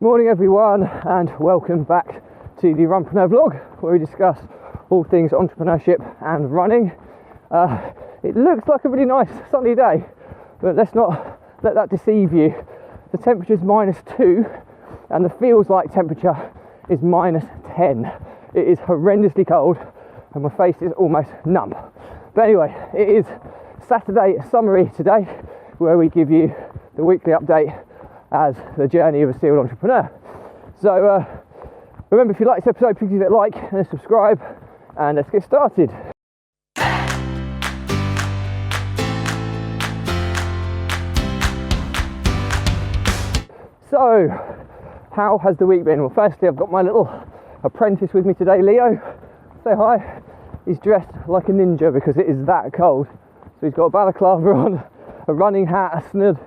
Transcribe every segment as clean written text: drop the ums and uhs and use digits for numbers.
Morning everyone, and welcome back to the Runpreneur vlog, where we discuss all things entrepreneurship and running. It looks like a really nice sunny day, but let's not let that deceive you. The temperature is -2 and the feels like temperature is -10. It is horrendously cold and my face is almost numb. But anyway, it is Saturday summary today, where we give you the weekly update as the journey of a serial entrepreneur. So remember, if you like this episode, please give it a like and a subscribe, and let's get started. So how has the week been? Well, firstly, I've got my little apprentice with me today, Leo. Say hi. He's dressed like a ninja because it is that cold. So he's got a balaclava on, a running hat, a snud,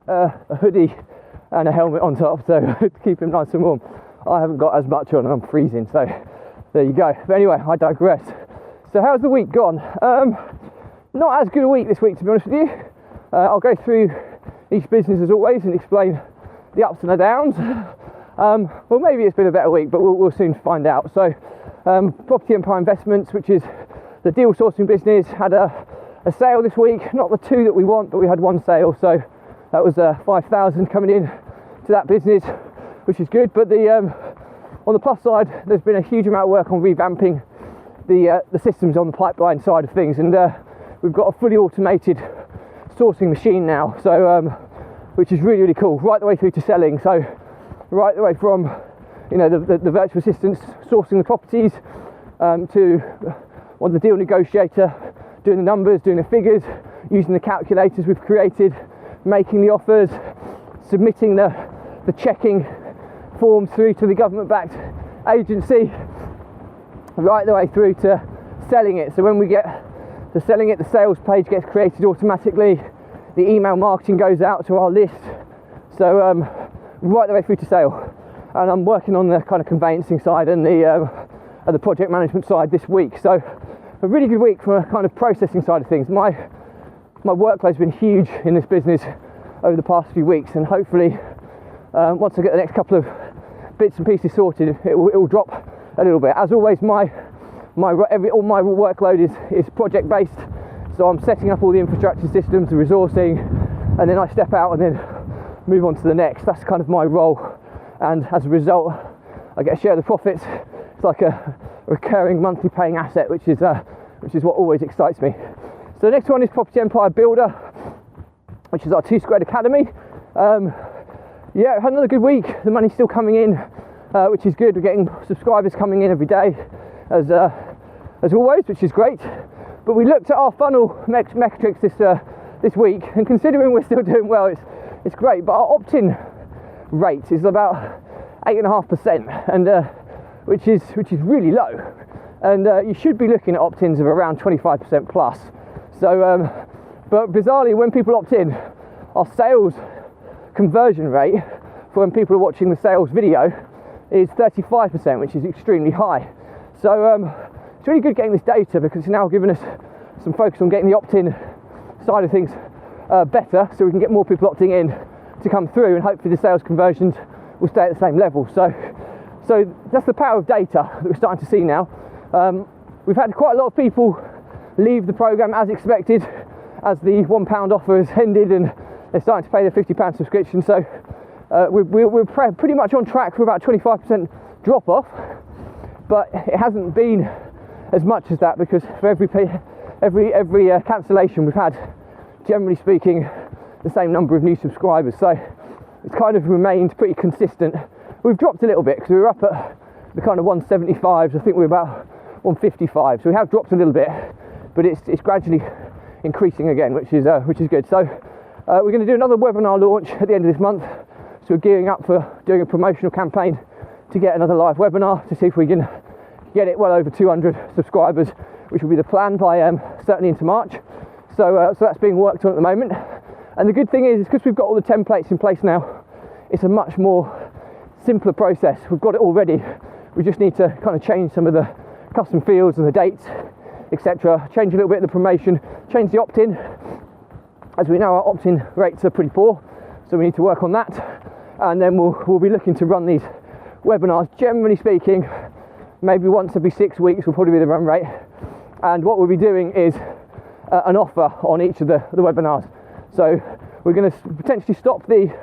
a hoodie and a helmet on top, so to keep him nice and warm. I haven't got as much on and I'm freezing, so there you go. But anyway, I digress. So how's the week gone? Not as good a week this week, to be honest with you. I'll go through each business as always and explain the ups and the downs. Well, maybe it's been a better week, but we'll soon find out. So Property Empire Investments, which is the deal sourcing business, had a sale this week. Not the two that we want, but we had one sale, so that was 5,000 coming in to that business, which is good. But on the plus side, there's been a huge amount of work on revamping the systems on the pipeline side of things, and we've got a fully automated sourcing machine now, so which is really cool, right the way through to selling. So right the way from the virtual assistants sourcing the properties to one of the deal negotiator doing the numbers, doing the figures, using the calculators we've created, making the offers, submitting the checking forms through to the government-backed agency, right the way through to selling it. So when we get to selling it, the sales page gets created automatically, the email marketing goes out to our list, so right the way through to sale. And I'm working on the kind of conveyancing side and the project management side this week, so a really good week from a kind of processing side of things. My workload's been huge in this business over the past few weeks, and hopefully once I get the next couple of bits and pieces sorted, it will drop a little bit. As always, all my workload is project based, so I'm setting up all the infrastructure systems, the resourcing, and then I step out and then move on to the next. That's kind of my role, and as a result I get a share of the profits. It's like a recurring monthly paying asset, which is what always excites me. So the next one is Property Empire Builder, which is our 2 Squared Academy. Yeah, had another good week. The money's still coming in, which is good. We're getting subscribers coming in every day, as always, which is great. But we looked at our funnel metrics this week, and considering we're still doing well, it's great. But our opt-in rate is about 8.5%, and which is really low. And you should be looking at opt-ins of around 25% plus. So, but bizarrely, when people opt in, our sales conversion rate for when people are watching the sales video is 35%, which is extremely high. So it's really good getting this data, because it's now given us some focus on getting the opt-in side of things better, so we can get more people opting in to come through, and hopefully the sales conversions will stay at the same level. So that's the power of data that we're starting to see now. We've had quite a lot of people leave the program as expected, as the £1 offer has ended and they're starting to pay their £50 subscription. So we're pretty much on track for about 25% drop off, but it hasn't been as much as that, because for every cancellation we've had, generally speaking, the same number of new subscribers. So it's kind of remained pretty consistent. We've dropped a little bit because we were up at the kind of 175s. I think we're about 155, so we have dropped a little bit, but it's gradually increasing again, which is good. So we're going to do another webinar launch at the end of this month, so we're gearing up for doing a promotional campaign to get another live webinar to see if we can get it well over 200 subscribers, which will be the plan by certainly into March. So that's being worked on at the moment, and the good thing is because we've got all the templates in place now, it's a much more simpler process. We've got it all ready. We just need to kind of change some of the custom fields and the dates, etc. Change a little bit of the promotion, change the opt-in. As we know, our opt-in rates are pretty poor, so we need to work on that. and then we'll be looking to run these webinars, generally speaking, maybe once every 6 weeks will probably be the run rate. And what we'll be doing is an offer on each of the webinars. So we're going to potentially stop the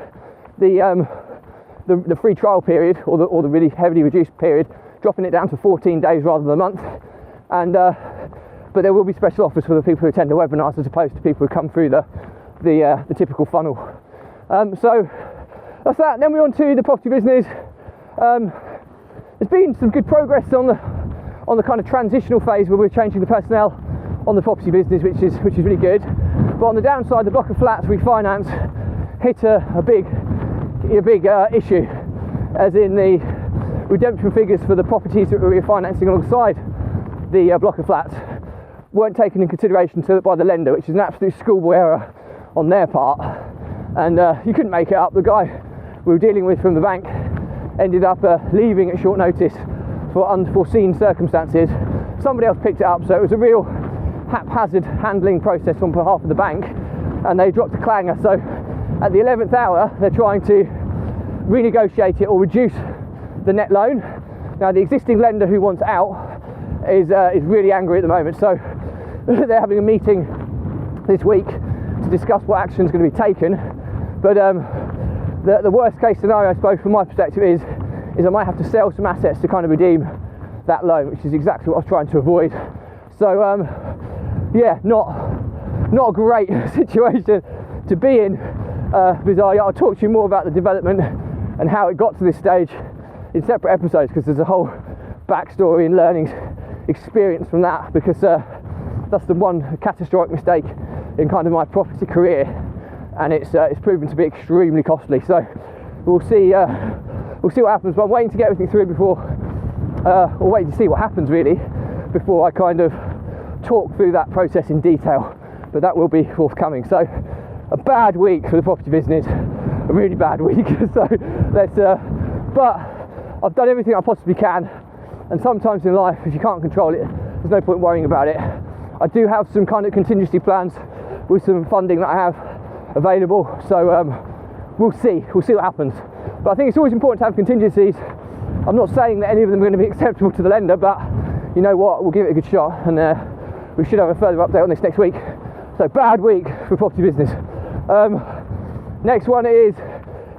free trial period, or the really heavily reduced period, dropping it down to 14 days rather than a month. And but there will be special offers for the people who attend the webinars as opposed to people who come through the typical funnel. So that's that. Then we're on to the property business. There's been some good progress on the kind of transitional phase where we're changing the personnel on the property business, which is really good. But on the downside, the block of flats refinance hit a big issue, as in the redemption figures for the properties that we're refinancing alongside the block of flats weren't taken in consideration by the lender, which is an absolute schoolboy error on their part. And you couldn't make it up. The guy we were dealing with from the bank ended up leaving at short notice for unforeseen circumstances. Somebody else picked it up, so it was a real haphazard handling process on behalf of the bank, and they dropped a clanger. So at the 11th hour, they're trying to renegotiate it or reduce the net loan. Now, the existing lender who wants out is really angry at the moment, so they're having a meeting this week to discuss what action is going to be taken. But the worst case scenario, I suppose, from my perspective, is I might have to sell some assets to kind of redeem that loan, which is exactly what I was trying to avoid. So yeah, not a great situation to be in. Bizarre. I'll talk to you more about the development and how it got to this stage in separate episodes, because there's a whole backstory and learning experience from that, because that's the one catastrophic mistake in kind of my property career, and it's proven to be extremely costly. So we'll see what happens. But I'm waiting to get everything through before, or waiting to see what happens really before I kind of talk through that process in detail. But that will be forthcoming. So a bad week for the property business, a really bad week. So let's. But I've done everything I possibly can, and sometimes in life, if you can't control it, there's no point worrying about it. I do have some kind of contingency plans with some funding that I have available, so we'll see what happens. But I think it's always important to have contingencies. I'm not saying that any of them are going to be acceptable to the lender, but you know what, we'll give it a good shot, and we should have a further update on this next week. So bad week for property business. Next one is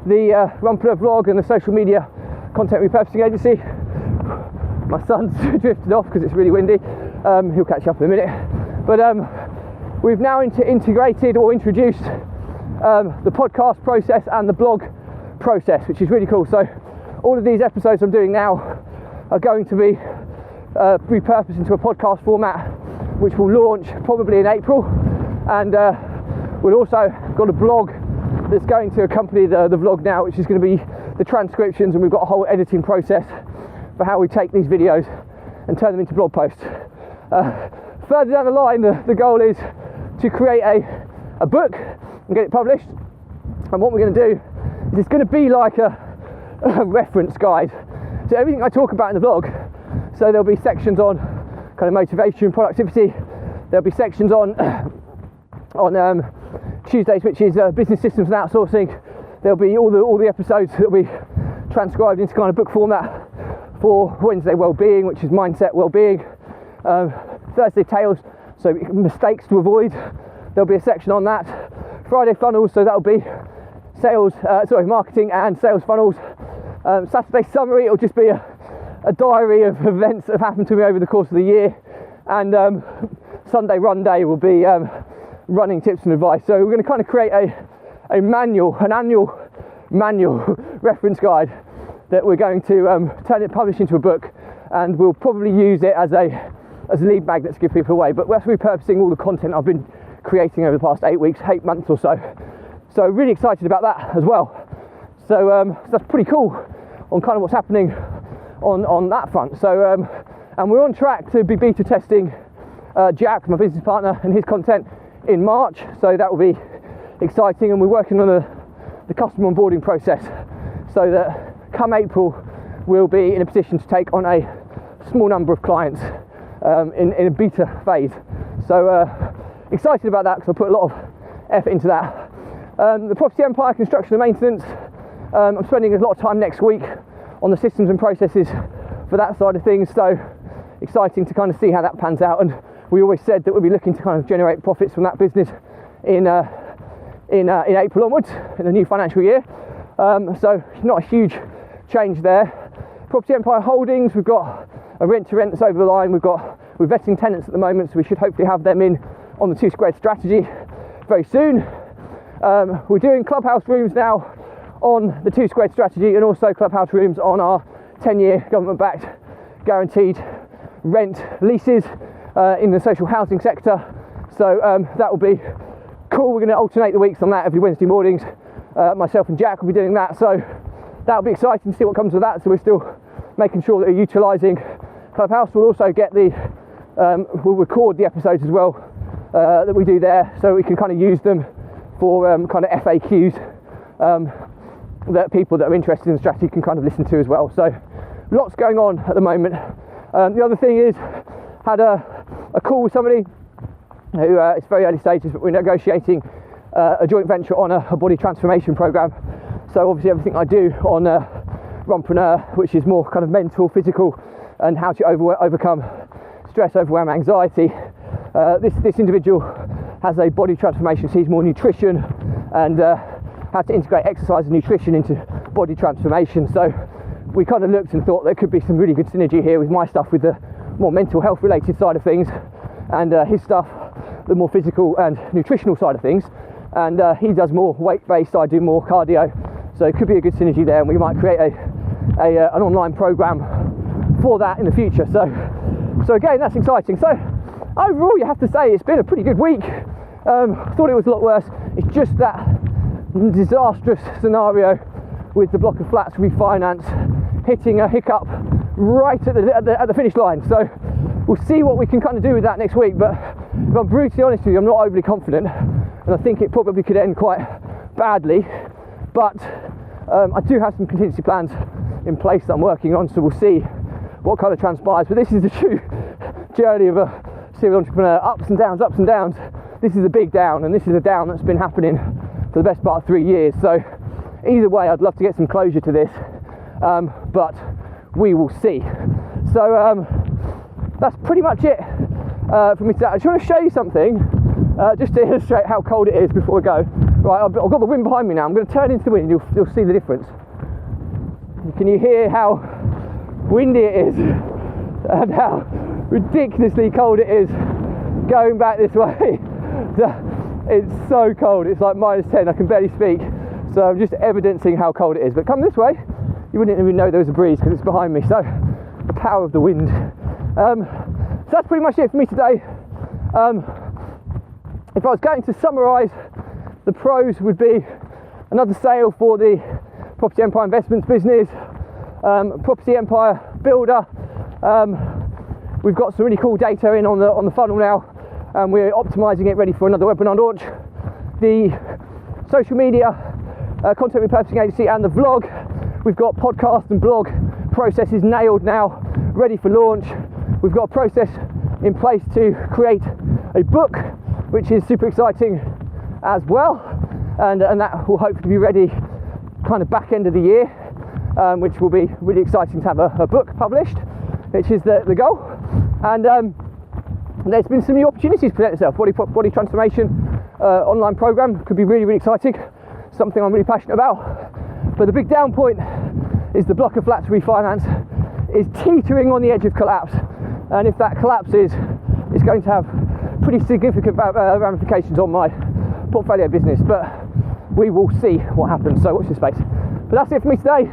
the Runpreneur vlog and the social media content repurposing agency. My son's drifted off because it's really windy. He'll catch up in a minute. But we've now integrated or introduced the podcast process and the blog process, which is really cool. So all of these episodes I'm doing now are going to be repurposed into a podcast format, which will launch probably in April. And we've also got a blog that's going to accompany the vlog now, which is going to be the transcriptions, and we've got a whole editing process for how we take these videos and turn them into blog posts. Further down the line, the goal is to create a book and get it published. And what we're going to do is it's going to be like a reference guide to everything I talk about in the vlog. So there'll be sections on kind of motivation, productivity. There'll be sections on Tuesdays, which is business systems and outsourcing. There'll be all the episodes that we transcribed into kind of book format. For Wednesday, well-being, which is mindset, well-being. Thursday, tales, so mistakes to avoid. There'll be a section on that. Friday, funnels, so that'll be marketing and sales funnels. Saturday, summary, it'll just be a diary of events that have happened to me over the course of the year. And Sunday, run day, will be running tips and advice. So we're going to kind of create an annual manual reference guide that we're going to publish into a book, and we'll probably use it as a lead magnet to give people away. But we're repurposing all the content I've been creating over the past 8 months or so. So really excited about that as well. So that's pretty cool on kind of what's happening on that front. So and we're on track to be beta testing Jack, my business partner, and his content in March. So that will be exciting, and we're working on the customer onboarding process so that come April we'll be in a position to take on a small number of clients in a beta phase. So excited about that, because I put a lot of effort into that. The property empire, construction and maintenance, I'm spending a lot of time next week on the systems and processes for that side of things, so exciting to kind of see how that pans out. And we always said that we'd be looking to kind of generate profits from that business in April onwards, in the new financial year. So not a huge change there. Property Empire Holdings, we've got a rent-to-rent that's over the line. We're vetting tenants at the moment, so we should hopefully have them in on the 2 Squared strategy very soon. We're doing clubhouse rooms now on the 2 Squared strategy, and also clubhouse rooms on our 10-year government-backed guaranteed rent leases in the social housing sector. So that will be cool. We're going to alternate the weeks on that every Wednesday mornings. Myself and Jack will be doing that, so that'll be exciting to see what comes with that. So we're still making sure that we're utilising Clubhouse. We'll also get we'll record the episodes as well that we do there, so we can kind of use them for kind of FAQs that people that are interested in the strategy can kind of listen to as well. So lots going on at the moment. The other thing is, had a call with somebody who it's very early stages, but we're negotiating a joint venture on a body transformation program. So obviously everything I do on Runpreneur, which is more kind of mental, physical, and how to overcome stress, overwhelm, anxiety. This individual has a body transformation, sees more nutrition and how to integrate exercise and nutrition into body transformation. So we kind of looked and thought there could be some really good synergy here with my stuff, with the more mental health related side of things, and his stuff, the more physical and nutritional side of things. And he does more weight-based, I do more cardio. So it could be a good synergy there, and we might create an online program for that in the future. So again, that's exciting. So overall, you have to say it's been a pretty good week. I thought it was a lot worse. It's just that disastrous scenario with the block of flats refinance hitting a hiccup right at the finish line. So we'll see what we can kind of do with that next week. But if I'm brutally honest with you, I'm not overly confident, and I think it probably could end quite badly. But I do have some contingency plans in place that I'm working on, so we'll see what kind of transpires. But this is the true journey of a serial entrepreneur, ups and downs, ups and downs. This is a big down, and this is a down that's been happening for the best part of 3 years. So either way, I'd love to get some closure to this, but we will see. So that's pretty much it for me today. I just want to show you something just to illustrate how cold it is before we go. Right, I've got the wind behind me now. I'm going to turn into the wind and you'll see the difference. Can you hear how windy it is and how ridiculously cold it is going back this way? It's so cold. It's like -10. I can barely speak. So I'm just evidencing how cold it is. But come this way, you wouldn't even know there was a breeze because it's behind me. So the power of the wind. So that's pretty much it for me today. If I was going to summarise, the pros would be another sale for the Property Empire Investments business, Property Empire Builder. We've got some really cool data in on the funnel now, and we're optimising it ready for another webinar launch. The social media, content repurposing agency, and the vlog. We've got podcast and blog processes nailed now, ready for launch. We've got a process in place to create a book, which is super exciting as well, and that will hopefully be ready kind of back end of the year, which will be really exciting to have a book published, which is the goal. And there's been some new opportunities present itself. Body transformation online program could be really, really exciting, something I'm really passionate about. But the big down point is the block of flats refinance is teetering on the edge of collapse, and if that collapses, it's going to have pretty significant ramifications on my portfolio business, but we will see what happens, so watch this space. But that's it for me today.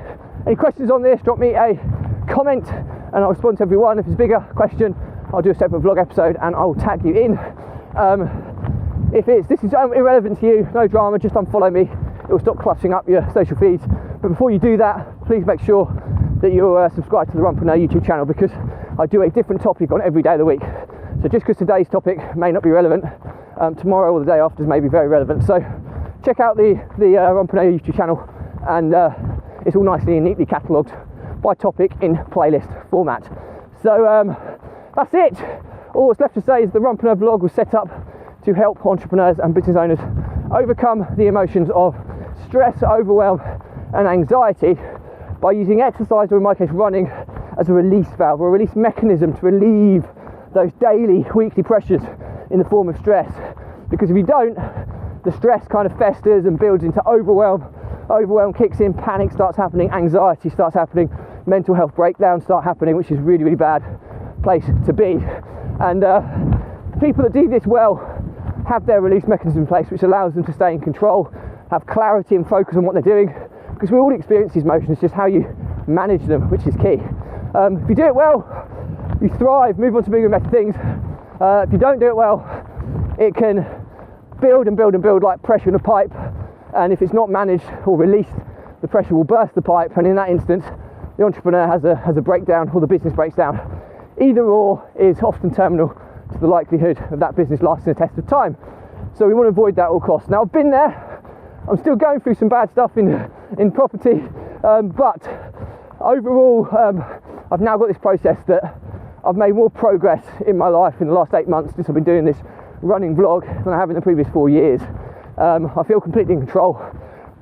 Any questions on this, drop me a comment and I'll respond to everyone. If it's a bigger question, I'll do a separate vlog episode and I'll tag you in. If this is irrelevant to you, no drama, just unfollow me. It will stop clutching up your social feeds. But before you do that, please make sure that you're subscribed to the Runpreneur YouTube channel, because I do a different topic on every day of the week. So just because today's topic may not be relevant, tomorrow or the day after may be very relevant. So check out the Runpreneur YouTube channel, and it's all nicely and neatly catalogued by topic in playlist format. So that's it. All that's left to say is the Runpreneur blog was set up to help entrepreneurs and business owners overcome the emotions of stress, overwhelm, and anxiety by using exercise, or in my case running, as a release valve or a release mechanism to relieve those daily, weekly pressures in the form of stress. Because if you don't, the stress kind of festers and builds into overwhelm kicks in, panic starts happening, anxiety starts happening, mental health breakdowns start happening, which is really, really bad place to be. And people that do this well have their release mechanism in place, which allows them to stay in control, have clarity and focus on what they're doing, because we all experience these emotions, just how you manage them, which is key. If you do it well, you thrive, move on to bigger and better things. If you don't do it well, it can build and build and build like pressure in a pipe, and if it's not managed or released, the pressure will burst the pipe, and in that instance the entrepreneur has a breakdown, or the business breaks down. Either or is often terminal to the likelihood of that business lasting a test of time. So we want to avoid that at all costs. Now, I've been there. I'm still going through some bad stuff in property, but overall I've now got this process that I've made more progress in my life in the last 8 months since I've been doing this running vlog than I have in the previous 4 years. I feel completely in control.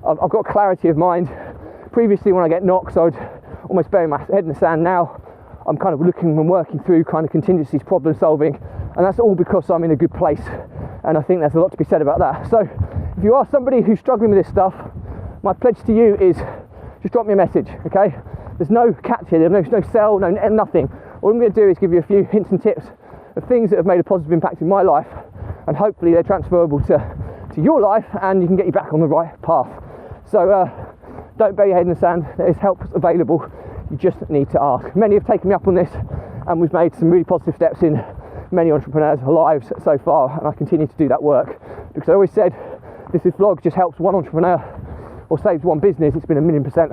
I've got clarity of mind. Previously, when I get knocks, I would almost bury my head in the sand. Now I'm kind of looking and working through kind of contingencies, problem solving, and that's all because I'm in a good place, and I think there's a lot to be said about that. So if you are somebody who's struggling with this stuff, my pledge to you is just drop me a message, okay? There's no catch here, there's no sell, no nothing. All I'm going to do is give you a few hints and tips of things that have made a positive impact in my life, and hopefully they're transferable to your life, and you can get you back on the right path. So don't bury your head in the sand. There is help available, you just need to ask. Many have taken me up on this, and we've made some really positive steps in many entrepreneurs' lives so far, and I continue to do that work, because I always said this vlog just helps one entrepreneur or saves one business. It's been 1,000,000%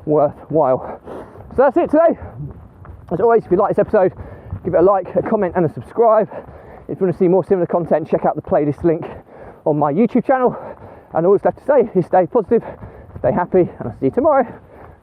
worthwhile. So that's it today. As always, if you like this episode, give it a like, a comment and a subscribe. If you want to see more similar content, check out the playlist link on my YouTube channel. And all that's left to say is stay positive, stay happy, and I'll see you tomorrow.